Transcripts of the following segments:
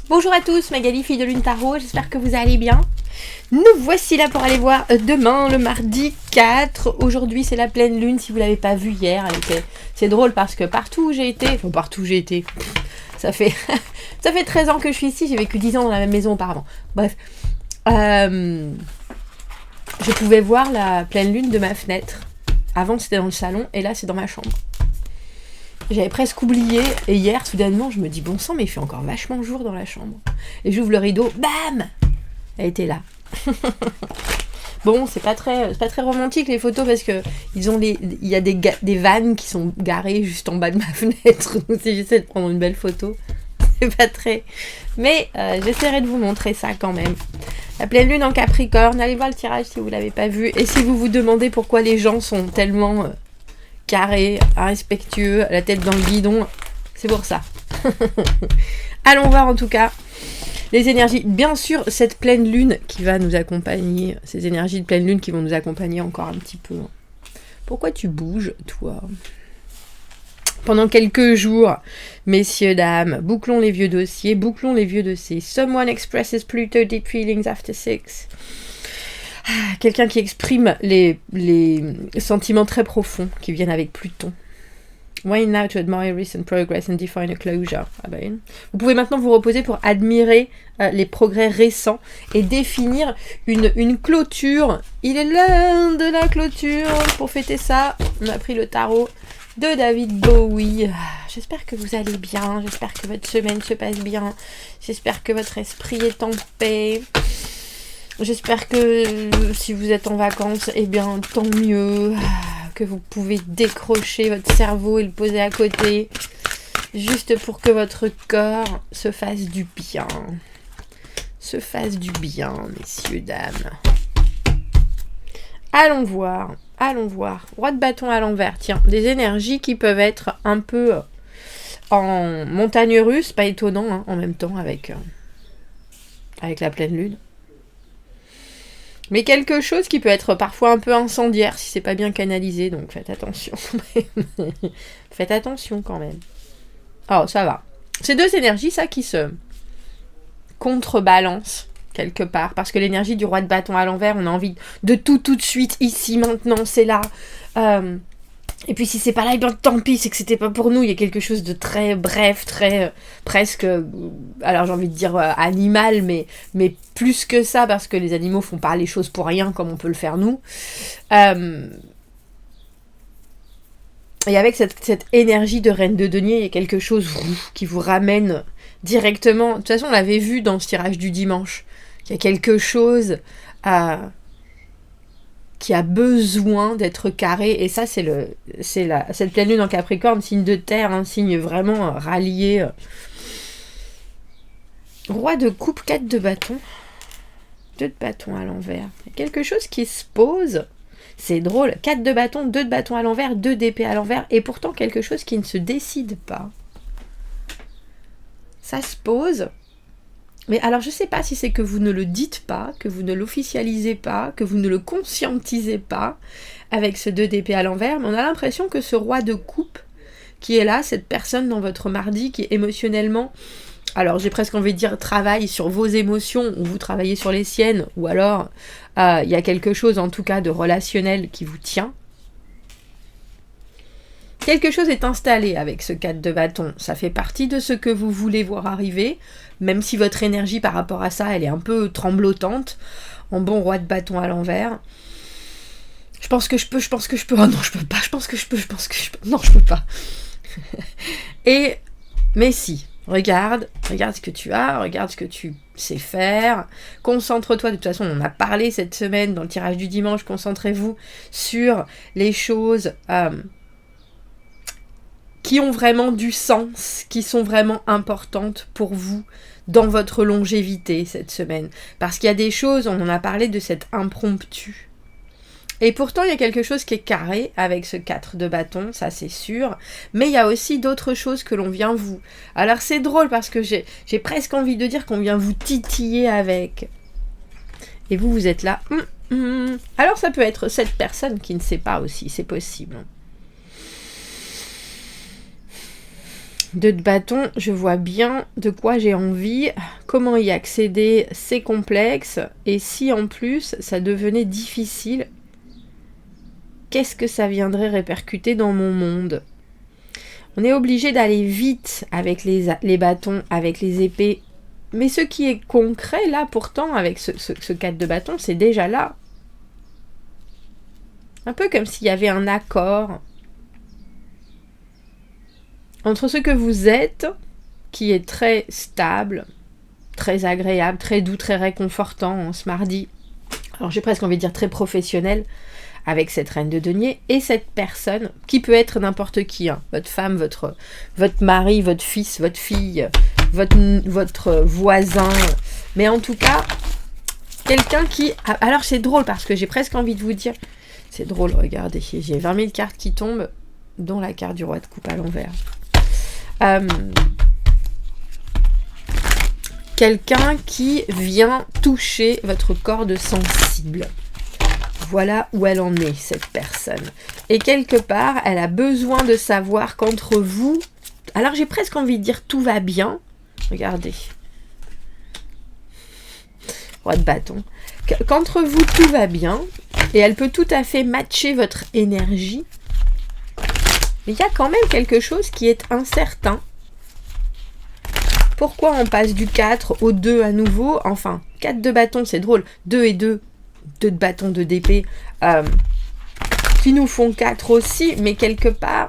Bonjour à tous, Magali, fille de Lune Tarot, j'espère que vous allez bien. Nous voici là pour aller voir demain, le mardi 4. Aujourd'hui, c'est la pleine lune, si vous ne l'avez pas vu hier. C'est drôle parce que partout où j'ai été, ça fait 13 ans que je suis ici, j'ai vécu 10 ans dans la même maison auparavant. Bref, je pouvais voir la pleine lune de ma fenêtre. Avant, c'était dans le salon, et là, c'est dans ma chambre. J'avais presque oublié, et hier, soudainement, je me dis, bon sang, mais il fait encore vachement jour dans la chambre. Et j'ouvre le rideau, bam! Elle était là. Bon, c'est pas très romantique les photos, parce que il y a des vannes qui sont garées juste en bas de ma fenêtre. Donc si j'essaie de prendre une belle photo, c'est pas très... Mais j'essaierai de vous montrer ça quand même. La pleine lune en Capricorne, allez voir le tirage si vous l'avez pas vu. Et si vous vous demandez pourquoi les gens sont tellement... carré, irrespectueux, la tête dans le guidon, c'est pour ça. Allons voir en tout cas les énergies. Bien sûr, cette pleine lune qui va nous accompagner, ces énergies de pleine lune qui vont nous accompagner encore un petit peu. Pourquoi tu bouges, toi ? Pendant quelques jours, messieurs, dames, bouclons les vieux dossiers. Someone expresses Pluto deep feelings after 6. Quelqu'un qui exprime les sentiments très profonds qui viennent avec Pluton. Why now to admire recent progress and define a closure? Ah ben, vous pouvez maintenant vous reposer pour admirer les progrès récents et définir une clôture. Il est l'heure de la clôture. Pour fêter ça, on a pris le tarot de David Bowie. J'espère que vous allez bien. J'espère que votre semaine se passe bien. J'espère que votre esprit est en paix. J'espère que si vous êtes en vacances, eh bien, tant mieux, que vous pouvez décrocher votre cerveau et le poser à côté, juste pour que votre corps se fasse du bien. Messieurs, dames. Allons voir. Roi de bâton à l'envers, tiens, des énergies qui peuvent être un peu en montagne russe, pas étonnant, hein, en même temps avec la pleine lune. Mais quelque chose qui peut être parfois un peu incendiaire si c'est pas bien canalisé, donc faites attention. Faites attention quand même. Oh, ça va. C'est deux énergies, ça, qui se contrebalancent quelque part, parce que l'énergie du roi de bâton à l'envers, on a envie de tout de suite, ici, maintenant, c'est là. Et puis si c'est pas là, eh bien tant pis, c'est que c'était pas pour nous. Il y a quelque chose de très bref, très presque, alors j'ai envie de dire animal, mais plus que ça, parce que les animaux font pas les choses pour rien comme on peut le faire nous. Et avec cette énergie de reine de denier, il y a quelque chose qui vous ramène directement. De toute façon, on l'avait vu dans ce tirage du dimanche. Il y a quelque chose qui a besoin d'être carré, et ça cette pleine lune en Capricorne, signe de terre, un signe vraiment rallié. Roi de coupe, 4 de bâton, 2 de bâton à l'envers. Il y a quelque chose qui se pose, c'est drôle, 4 de bâton, 2 de bâton à l'envers, 2 d'épée à l'envers, et pourtant quelque chose qui ne se décide pas. Ça se pose. Mais alors je sais pas si c'est que vous ne le dites pas, que vous ne l'officialisez pas, que vous ne le conscientisez pas avec ce 2 d'épée à l'envers, mais on a l'impression que ce roi de coupe qui est là, cette personne dans votre mardi qui émotionnellement, alors j'ai presque envie de dire travaille sur vos émotions, ou vous travaillez sur les siennes, ou alors il y a quelque chose en tout cas de relationnel qui vous tient. Quelque chose est installé avec ce 4 de bâton. Ça fait partie de ce que vous voulez voir arriver, même si votre énergie par rapport à ça, elle est un peu tremblotante, en bon roi de bâton à l'envers. Je pense que je peux. Oh non, je peux pas. Non, je peux pas. Mais si. Regarde ce que tu as, regarde ce que tu sais faire. Concentre-toi, de toute façon, on a parlé cette semaine dans le tirage du dimanche, concentrez-vous sur les choses... qui ont vraiment du sens, qui sont vraiment importantes pour vous dans votre longévité cette semaine. Parce qu'il y a des choses, on en a parlé de cet impromptu. Et pourtant, il y a quelque chose qui est carré avec ce 4 de bâton, ça c'est sûr. Mais il y a aussi d'autres choses que l'on vient vous... Alors c'est drôle parce que j'ai presque envie de dire qu'on vient vous titiller avec. Et vous êtes là. Alors ça peut être cette personne qui ne sait pas aussi, c'est possible. 2 de bâton, je vois bien de quoi j'ai envie, comment y accéder, c'est complexe, et si en plus ça devenait difficile, qu'est-ce que ça viendrait répercuter dans mon monde? On est obligé d'aller vite avec les bâtons, avec les épées, mais ce qui est concret là pourtant avec ce 4 de bâton, c'est déjà là. Un peu comme s'il y avait un accord entre ce que vous êtes, qui est très stable, très agréable, très doux, très réconfortant en ce mardi. Alors j'ai presque envie de dire très professionnel, avec cette reine de denier, et cette personne, qui peut être n'importe qui, hein, votre femme, votre mari, votre fils, votre fille, votre voisin, mais en tout cas, quelqu'un qui... Alors c'est drôle, parce que j'ai presque envie de vous dire, c'est drôle, regardez, j'ai 20 000 cartes qui tombent, dont la carte du roi de coupe à l'envers. Quelqu'un qui vient toucher votre corde sensible. Voilà où elle en est, cette personne. Et quelque part, elle a besoin de savoir qu'entre vous... Alors j'ai presque envie de dire tout va bien. Regardez. Roi de bâton. Qu'entre vous, tout va bien. Et elle peut tout à fait matcher votre énergie. Mais il y a quand même quelque chose qui est incertain. Pourquoi on passe du 4 au 2 à nouveau? Enfin, 4 de bâton, c'est drôle. 2 et 2. 2 de bâton, 2 d'épée, qui nous font 4 aussi, mais quelque part,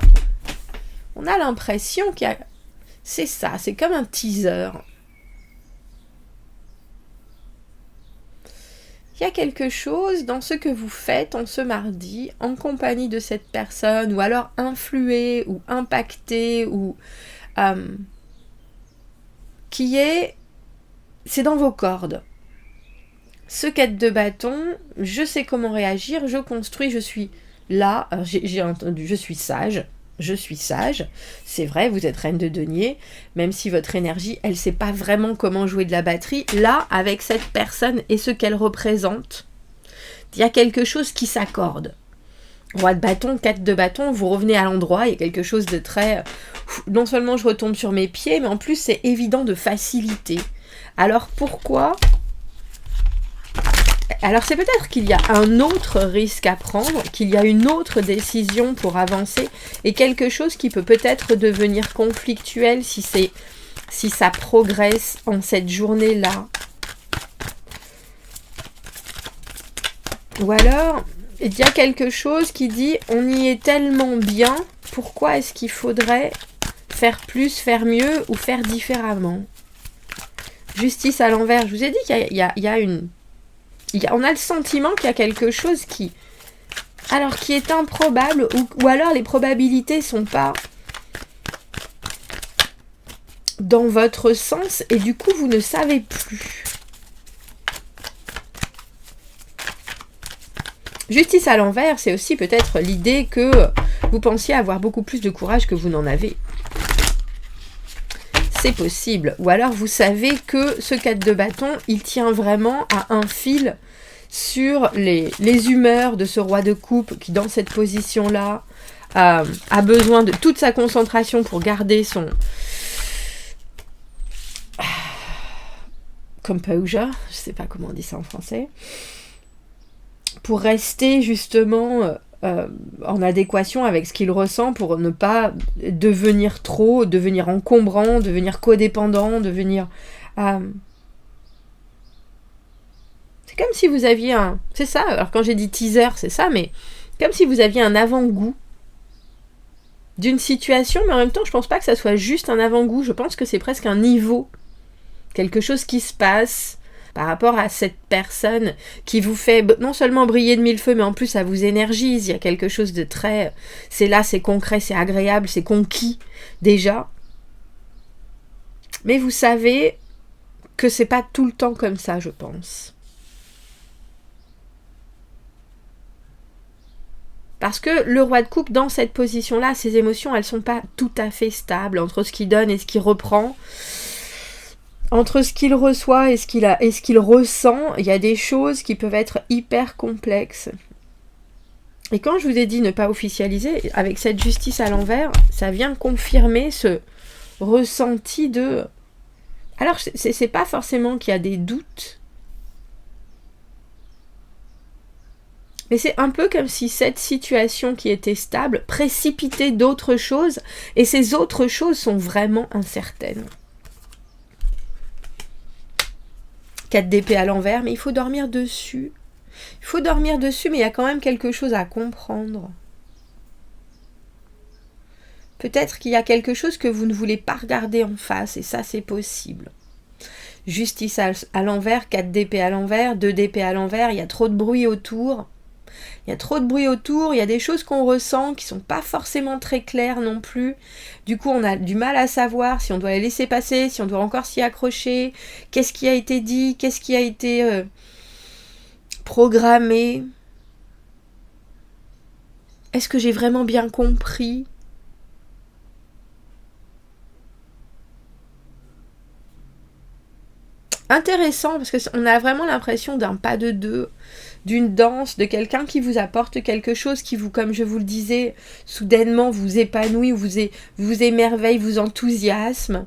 on a l'impression qu'il y a... C'est ça, c'est comme un teaser. Il y a quelque chose dans ce que vous faites en ce mardi, en compagnie de cette personne, ou alors influé, ou impacté, ou... qui est... C'est dans vos cordes. Ce 4 de bâton, je sais comment réagir, je construis, je suis là, j'ai entendu, je suis sage, c'est vrai, vous êtes reine de denier, même si votre énergie, elle ne sait pas vraiment comment jouer de la batterie, là, avec cette personne et ce qu'elle représente, il y a quelque chose qui s'accorde. Roi de bâton, 4 de bâton, vous revenez à l'endroit, il y a quelque chose de très... Non seulement je retombe sur mes pieds, mais en plus c'est évident de facilité. Alors pourquoi... Alors c'est peut-être qu'il y a un autre risque à prendre, qu'il y a une autre décision pour avancer, et quelque chose qui peut peut-être devenir conflictuel si ça progresse en cette journée-là. Ou alors, il y a quelque chose qui dit, on y est tellement bien, pourquoi est-ce qu'il faudrait faire plus, faire mieux ou faire différemment? Justice à l'envers, je vous ai dit qu'il y a une... On a le sentiment qu'il y a quelque chose qui est improbable, ou alors les probabilités sont pas dans votre sens, et du coup vous ne savez plus. Justice à l'envers, c'est aussi peut-être l'idée que vous pensiez avoir beaucoup plus de courage que vous n'en avez. C'est possible. Ou alors vous savez que ce 4 de bâton, il tient vraiment à un fil sur les humeurs de ce roi de coupe qui, dans cette position-là, a besoin de toute sa concentration pour garder son composure, je sais pas comment on dit ça en français, pour rester justement en adéquation avec ce qu'il ressent, pour ne pas devenir encombrant, devenir codépendant, devenir... C'est comme si vous aviez un... C'est ça, alors quand j'ai dit teaser, c'est ça, mais comme si vous aviez un avant-goût d'une situation, mais en même temps, je pense pas que ça soit juste un avant-goût, je pense que c'est presque un niveau. Quelque chose qui se passe par rapport à cette personne qui vous fait non seulement briller de mille feux, mais en plus ça vous énergise. Il y a quelque chose de très... C'est là, c'est concret, c'est agréable, c'est conquis déjà. Mais vous savez que c'est pas tout le temps comme ça, je pense. Parce que le roi de coupe, dans cette position-là, ses émotions, elles sont pas tout à fait stables entre ce qu'il donne et ce qu'il reprend. Entre ce qu'il reçoit et ce qu'il ressent, il y a des choses qui peuvent être hyper complexes. Et quand je vous ai dit ne pas officialiser, avec cette justice à l'envers, ça vient confirmer ce ressenti de... Alors, c'est pas forcément qu'il y a des doutes, mais c'est un peu comme si cette situation qui était stable précipitait d'autres choses, et ces autres choses sont vraiment incertaines. 4 d'épée à l'envers, mais il faut dormir dessus. Il faut dormir dessus, mais il y a quand même quelque chose à comprendre. Peut-être qu'il y a quelque chose que vous ne voulez pas regarder en face, et ça c'est possible. Justice à l'envers, 4 d'épée à l'envers, 2 d'épée à l'envers, il y a trop de bruit autour. Il y a trop de bruit autour, il y a des choses qu'on ressent qui sont pas forcément très claires non plus. Du coup, on a du mal à savoir si on doit les laisser passer, si on doit encore s'y accrocher, qu'est-ce qui a été dit, qu'est-ce qui a été programmé. Est-ce que j'ai vraiment bien compris ? Intéressant, parce qu'on a vraiment l'impression d'un pas de deux, d'une danse, de quelqu'un qui vous apporte quelque chose, qui vous, comme je vous le disais, soudainement vous épanouit, vous émerveille, vous enthousiasme.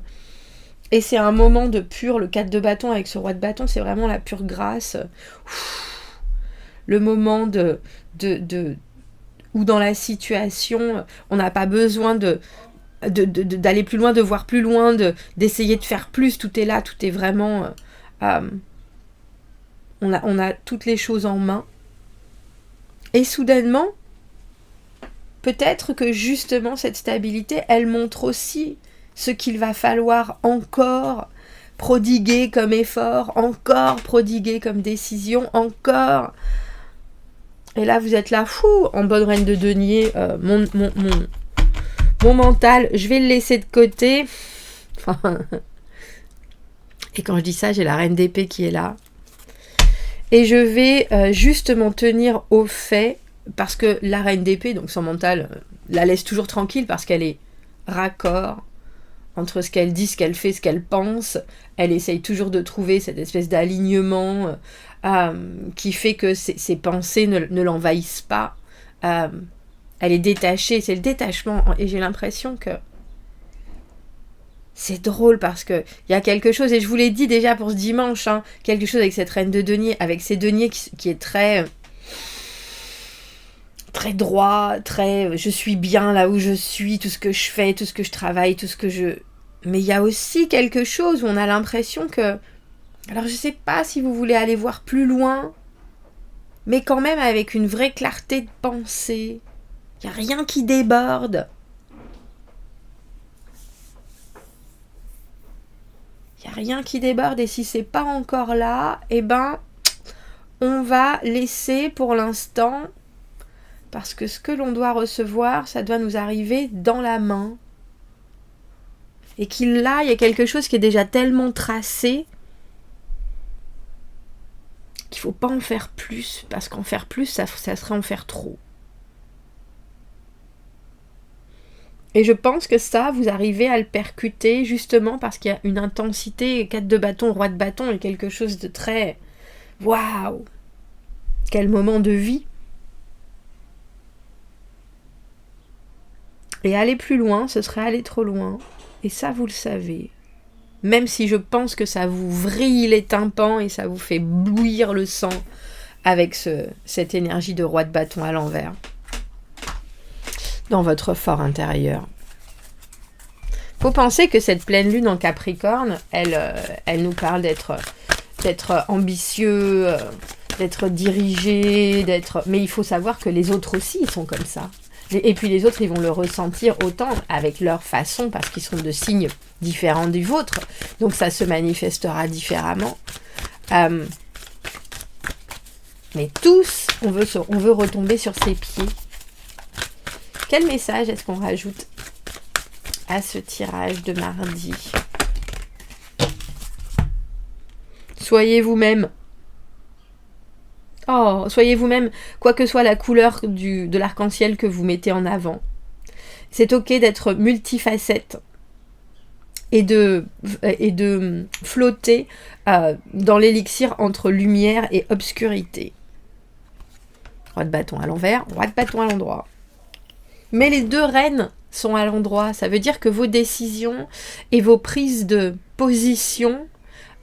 Et c'est un moment de pur, le 4 de bâton avec ce roi de bâton, c'est vraiment la pure grâce. Le moment où dans la situation, on n'a pas besoin d'aller plus loin, de voir plus loin, d'essayer de faire plus, tout est là, tout est vraiment... on a toutes les choses en main. Et soudainement, peut-être que justement cette stabilité, elle montre aussi ce qu'il va falloir encore prodiguer comme effort, encore prodiguer comme décision, encore. Et là, vous êtes là, fou, en bonne reine de denier, mon mental, je vais le laisser de côté. Et quand je dis ça, j'ai la reine d'épée qui est là. Et je vais justement tenir au fait, parce que la reine d'épée, donc son mental, la laisse toujours tranquille parce qu'elle est raccord entre ce qu'elle dit, ce qu'elle fait, ce qu'elle pense. Elle essaye toujours de trouver cette espèce d'alignement qui fait que ses pensées ne l'envahissent pas. Elle est détachée, c'est le détachement. Et j'ai l'impression que c'est drôle parce que il y a quelque chose, et je vous l'ai dit déjà pour ce dimanche, quelque chose avec cette reine de denier, avec ces deniers qui est très droit, très je suis bien là où je suis, tout ce que je fais, tout ce que je travaille, tout ce que je... Mais il y a aussi quelque chose où on a l'impression que... Alors je sais pas si vous voulez aller voir plus loin, mais quand même avec une vraie clarté de pensée. Il n'y a rien qui déborde. Il n'y a rien qui déborde, et si c'est pas encore là, eh ben, on va laisser pour l'instant, parce que ce que l'on doit recevoir, ça doit nous arriver dans la main. Et qu'il là, il y a quelque chose qui est déjà tellement tracé qu'il ne faut pas en faire plus, parce qu'en faire plus, ça serait en faire trop. Et je pense que ça, vous arrivez à le percuter justement parce qu'il y a une intensité. 4 de bâton, roi de bâton est quelque chose de très... Waouh! Quel moment de vie! Et aller plus loin, ce serait aller trop loin. Et ça, vous le savez. Même si je pense que ça vous vrille les tympans et ça vous fait bouillir le sang avec cette énergie de roi de bâton à l'envers. Dans votre fort intérieur. Faut penser que cette pleine lune en Capricorne, elle nous parle d'être ambitieux, d'être dirigé, mais il faut savoir que les autres aussi, ils sont comme ça. Et puis les autres, ils vont le ressentir autant avec leur façon, parce qu'ils sont de signes différents du vôtre. Donc ça se manifestera différemment. Mais tous, on veut retomber sur ses pieds. Quel message est-ce qu'on rajoute à ce tirage de mardi? Soyez vous-même. Oh, soyez vous-même, quoi que soit la couleur de l'arc-en-ciel que vous mettez en avant. C'est ok d'être multifacette et de flotter dans l'élixir entre lumière et obscurité. Roi de bâton à l'envers, roi de bâton à l'endroit. Mais les deux reines sont à l'endroit. Ça veut dire que vos décisions et vos prises de position,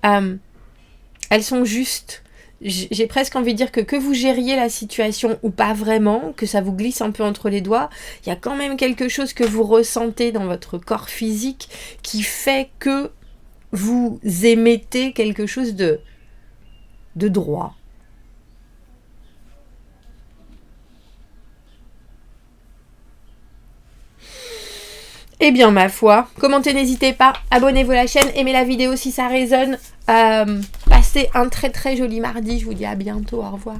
elles sont justes. J'ai presque envie de dire que vous gériez la situation ou pas vraiment, que ça vous glisse un peu entre les doigts, il y a quand même quelque chose que vous ressentez dans votre corps physique qui fait que vous émettez quelque chose de droit. Eh bien, ma foi, commentez, n'hésitez pas, abonnez-vous à la chaîne, aimez la vidéo si ça résonne. Passez un très très joli mardi, je vous dis à bientôt, au revoir.